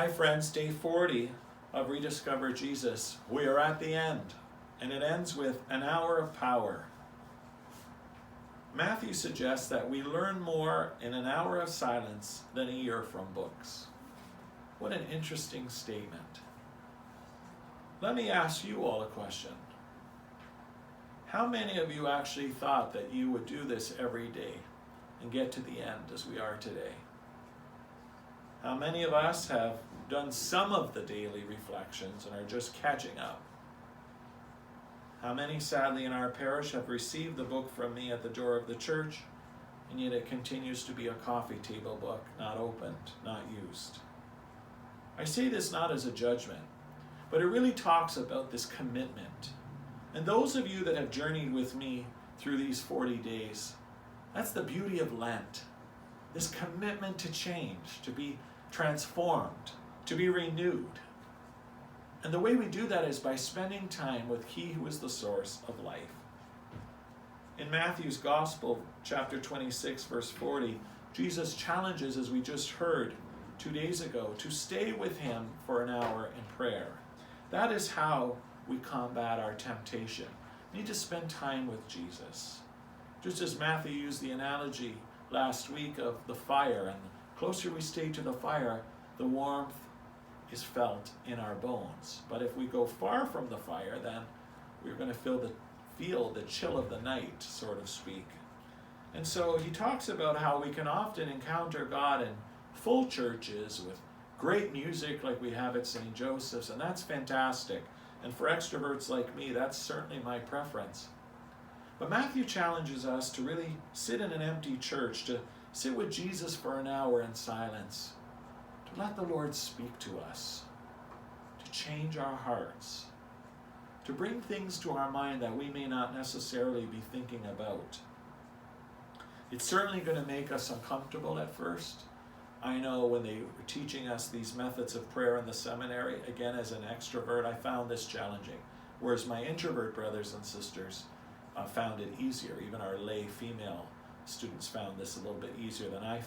Hi friends, day 40 of Rediscover Jesus. We are at the end, and it ends with an hour of power. Matthew suggests that we learn more in an hour of silence than a year from books. What an interesting statement. Let me ask you all a question. How many of you actually thought that you would do this every day and get to the end as we are today? How many of us have done some of the daily reflections and are just catching up? How many, sadly, in our parish have received the book from me at the door of the church, and yet it continues to be a coffee table book, not opened, not used? I say this not as a judgment, but it really talks about this commitment. And those of you that have journeyed with me through these 40 days, that's the beauty of Lent. This commitment to change, to be transformed, to be renewed. And the way we do that is by spending time with He who is the source of life. In Matthew's Gospel, chapter 26, verse 40, Jesus challenges, as we just heard 2 days ago, to stay with Him for an hour in prayer. That is how we combat our temptation. We need to spend time with Jesus. Just as Matthew used the analogy last week of the fire, and the closer we stay to the fire, the warmth is felt in our bones. But if we go far from the fire, then we're going to feel the chill of the night, so to speak. And so he talks about how we can often encounter God in full churches with great music like we have at St. Joseph's, and that's fantastic. And for extroverts like me, that's certainly my preference. But Matthew challenges us to really sit in an empty church, to sit with Jesus for an hour in silence, to let the Lord speak to us, to change our hearts, to bring things to our mind that we may not necessarily be thinking about. It's certainly going to make us uncomfortable at first. I know when they were teaching us these methods of prayer in the seminary, again as an extrovert, I found this challenging, whereas my introvert brothers and sisters found it easier. Even our lay female students found this a little bit easier than I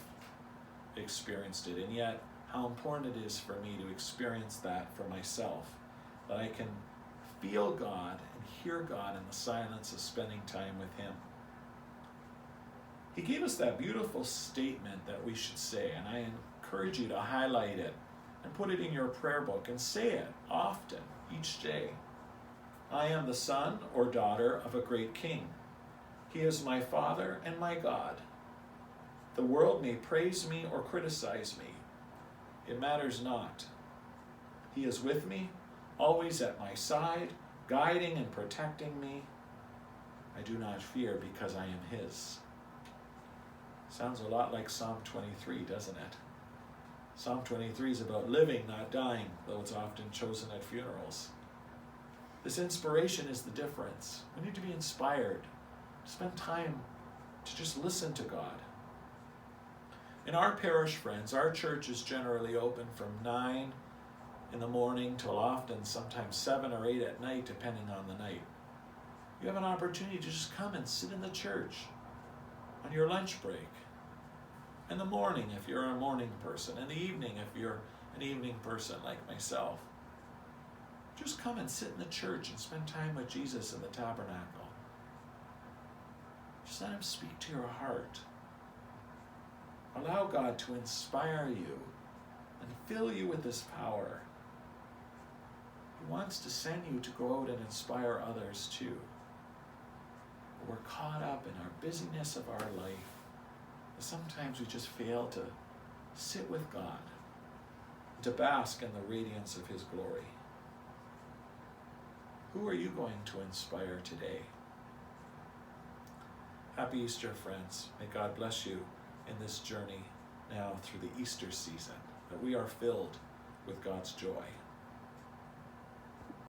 experienced it. And yet, how important it is for me to experience that for myself, that I can feel God and hear God in the silence of spending time with Him. He gave us that beautiful statement that we should say, and I encourage you to highlight it and put it in your prayer book and say it often, each day. I am the son or daughter of a great king. He is my Father and my God. The world may praise me or criticize me. It matters not. He is with me, always at my side, guiding and protecting me. I do not fear because I am His. Sounds a lot like Psalm 23, doesn't it? Psalm 23 is about living, not dying, though it's often chosen at funerals. This inspiration is the difference. We need to be inspired, to spend time to just listen to God. In our parish, friends, our church is generally open from 9 in the morning till often sometimes 7 or 8 at night, depending on the night. You have an opportunity to just come and sit in the church on your lunch break. In the morning, if you're a morning person. In the evening, if you're an evening person like myself. Just come and sit in the church and spend time with Jesus in the tabernacle. Just let Him speak to your heart. Allow God to inspire you and fill you with this power. He wants to send you to go out and inspire others too. But we're caught up in our busyness of our life. Sometimes we just fail to sit with God, to bask in the radiance of His glory. Who are you going to inspire today? Happy Easter, friends. May God bless you in this journey now through the Easter season, that we are filled with God's joy.